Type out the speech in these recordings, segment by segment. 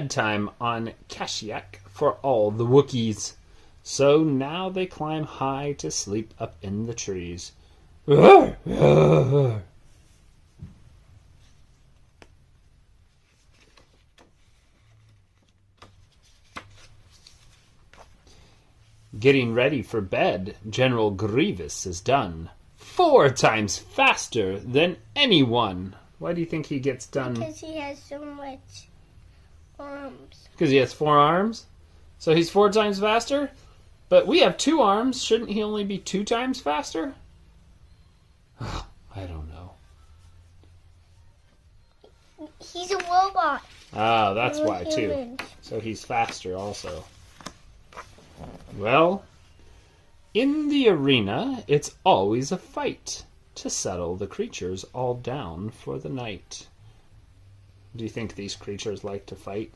bedtime on Kashyyyk for all the Wookiees. So now they climb high to sleep up in the trees. Getting ready for bed, General Grievous is done 4 times faster than anyone. Why do you think he gets done? Because he has so much arms. Because he has 4 arms? So he's 4 times faster? But we have 2 arms. Shouldn't he only be 2 times faster? I don't know. He's a robot. Ah, that's We're why, too. humans. So he's faster also. Well, in the arena, it's always a fight to settle the creatures all down for the night. Do you think these creatures like to fight?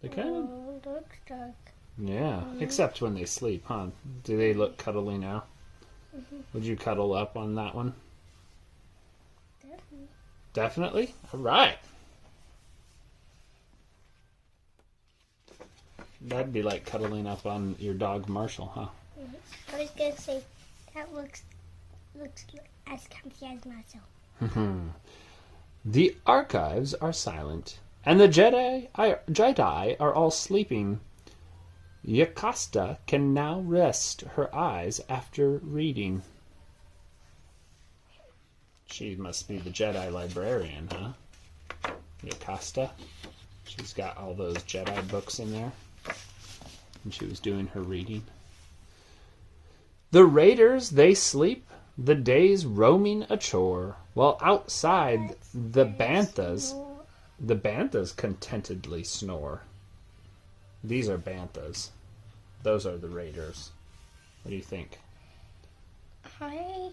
They kind of... Looks like. Yeah, except when they sleep, huh? Do they look cuddly now? Would you cuddle up on that one? Definitely. Definitely? All right. That'd be like cuddling up on your dog Marshall, huh? I was gonna say that looks as comfy as myself. The archives are silent, and the Jedi are all sleeping. Yocasta can now rest her eyes after reading. She must be the Jedi librarian, huh? Yocasta. She's got all those Jedi books in there. And she was doing her reading. The raiders, they sleep, the day's roaming a chore, while outside the banthas contentedly snore. These are banthas. Those are the raiders. What do you think? I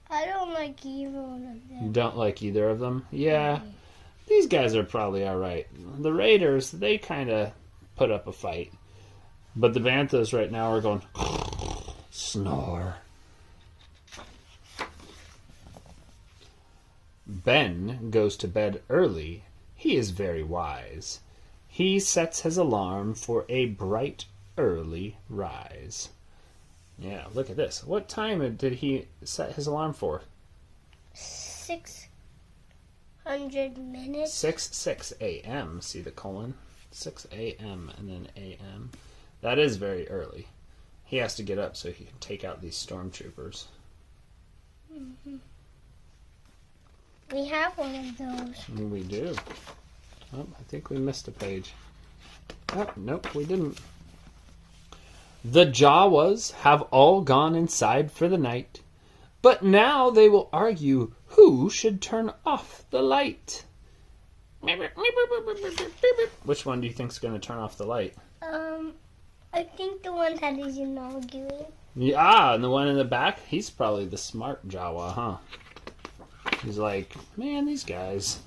don't like either one of them. You don't like either of them? Yeah. These guys are probably alright. The raiders, they kind of put up a fight. But the banthas right now are going... snore. Ben goes to bed early. He is very wise. He sets his alarm for a bright, early rise. Yeah, look at this. What time did he set his alarm for? 600 minutes. 6 a.m. See the colon? 6 a.m. and then a.m. That is very early. He has to get up so he can take out these stormtroopers. We have one of those. We do. Oh, I think we missed a page. Oh, nope, we didn't. The Jawas have all gone inside for the night, but now they will argue who should turn off the light. Which one do you think is going to turn off the light? I think the one that is arguing. Yeah, and the one in the back, he's probably the smart Jawa, huh? He's like, man, these guys,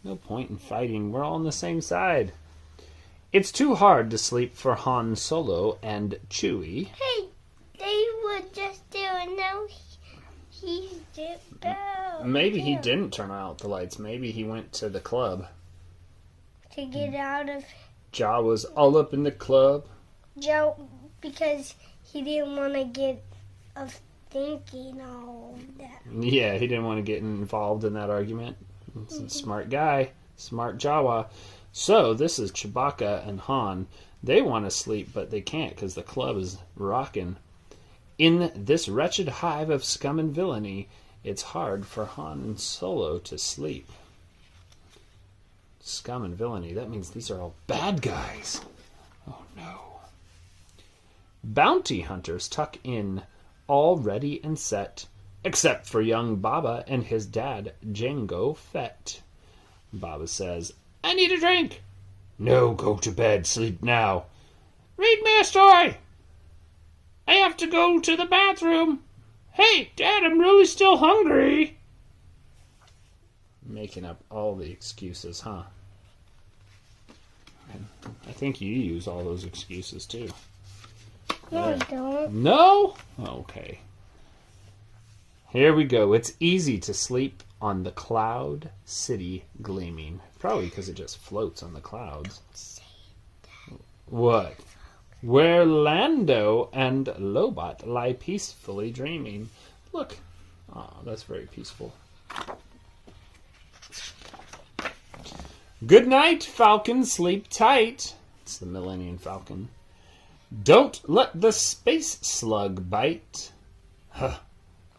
no point in fighting. We're all on the same side. It's too hard to sleep for Han Solo and Chewie. Hey, they were just there and now he's dipped out. Maybe he didn't turn out the lights. Maybe he went to the club. To get out of Jawa's all up in the club. Joe because he didn't want to get of thinking all that. Yeah, he didn't want to get involved in that argument. He's a smart guy. Smart Jawa. So, this is Chewbacca and Han. They want to sleep, but they can't because the club is rocking. In this wretched hive of scum and villainy, it's hard for Han and Solo to sleep. Scum and villainy, that means these are all bad guys. Oh no. Bounty hunters tuck in, all ready and set, except for young Baba and his dad, Jango Fett. Baba says, I need a drink. No, go to bed, sleep now. Read me a story. I have to go to the bathroom. Hey, Dad, I'm really still hungry. Making up all the excuses, huh? I think you use all those excuses, too. No, I don't. No? Okay. Here we go. It's easy to sleep on the cloud city gleaming. Probably because it just floats on the clouds. What? Where Lando and Lobot lie peacefully dreaming. Look. Oh, that's very peaceful. Good night, Falcon. Sleep tight. It's the Millennium Falcon. Don't let the space slug bite. Huh.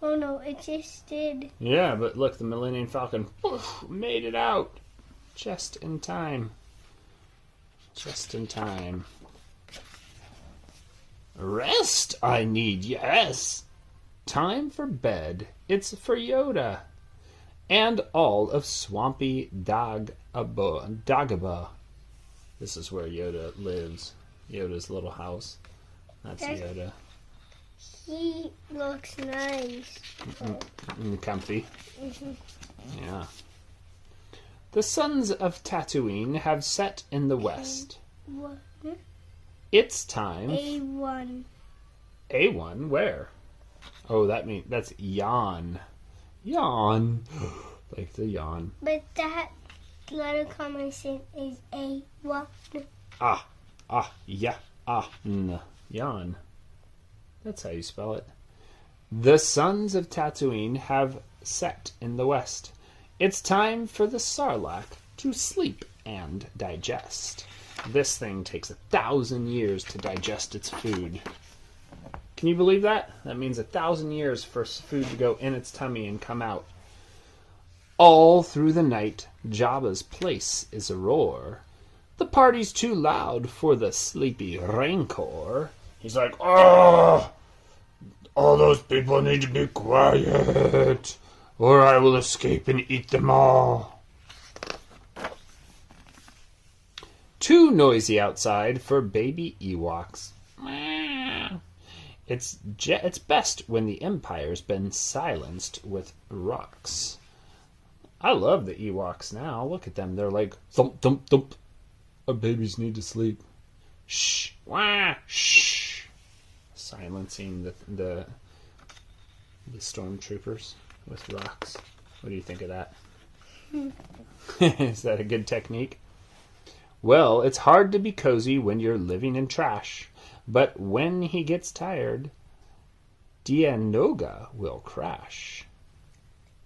Oh no, it just did. Yeah, but look, the Millennium Falcon made it out. Just in time. Just in time. Rest I need, yes. Time for bed. It's for Yoda. And all of swampy Dagobah. This is where Yoda lives. Yoda's little house. That's Yoda. He looks nice. Comfy. Yeah. The suns of Tatooine have set in the west. What? It's time. A1. A1? Where? Oh, that's yawn. Yawn. Like the yawn. But that letter combination is A1. Yawn. That's how you spell it. The suns of Tatooine have set in the west. It's time for the Sarlacc to sleep and digest. This thing takes 1,000 years to digest its food. Can you believe that? That means 1,000 years for food to go in its tummy and come out. All through the night, Jabba's place is a roar. The party's too loud for the sleepy Rancor. He's like, oh, all those people need to be quiet, or I will escape and eat them all. Too noisy outside for baby Ewoks. It's best when the Empire's been silenced with rocks. I love the Ewoks now. Look at them. They're like, thump, thump, thump. Our babies need to sleep. Shh. Wah. Shh. Silencing the stormtroopers with rocks. What do you think of that? Is that a good technique? Well, it's hard to be cozy when you're living in trash. But when he gets tired, Dianoga will crash.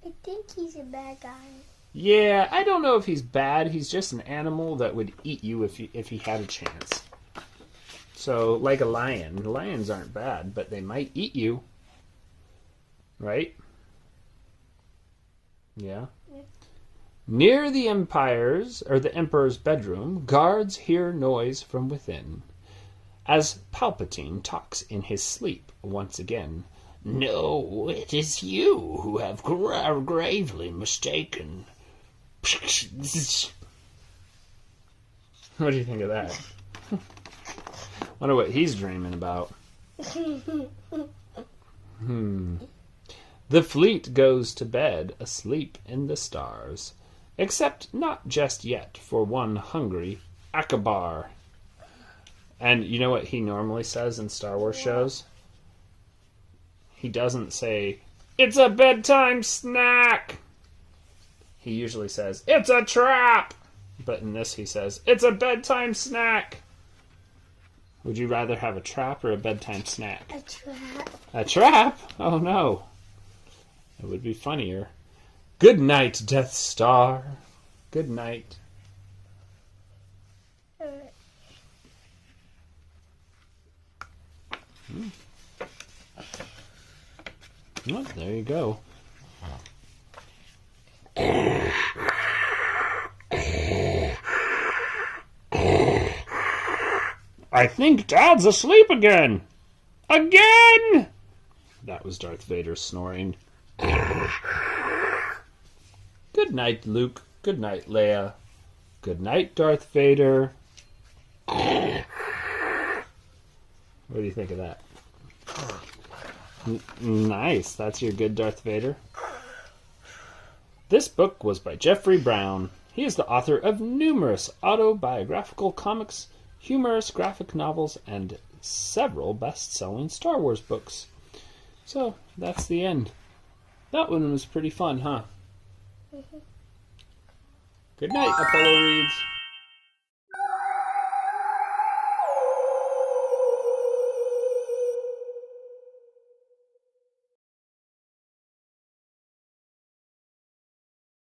I think he's a bad guy. Yeah, I don't know if he's bad. He's just an animal that would eat you if he had a chance. So, like a lion. Lions aren't bad, but they might eat you. Right? Yeah. Near the Emperor's bedroom, guards hear noise from within. As Palpatine talks in his sleep once again. No, it is you who have gravely mistaken. What do you think of that? Wonder what he's dreaming about. The fleet goes to bed asleep in the stars. Except not just yet for one hungry Akbar. And you know what he normally says in Star Wars shows? He doesn't say, "It's a bedtime snack." He usually says, "It's a trap." But in this he says, "It's a bedtime snack." Would you rather have a trap or a bedtime snack? A trap. A trap? Oh no. It would be funnier. Good night, Death Star. Good night. Well, there you go. I think Dad's asleep again. Again! That was Darth Vader snoring. Good night, Luke. Good night, Leia. Good night, Darth Vader. What do you think of that? Nice. That's your good Darth Vader. This book was by Jeffrey Brown. He is the author of numerous autobiographical comics, humorous graphic novels, and several best-selling Star Wars books. So, that's the end. That one was pretty fun, huh? Good night, Apollo Reeds.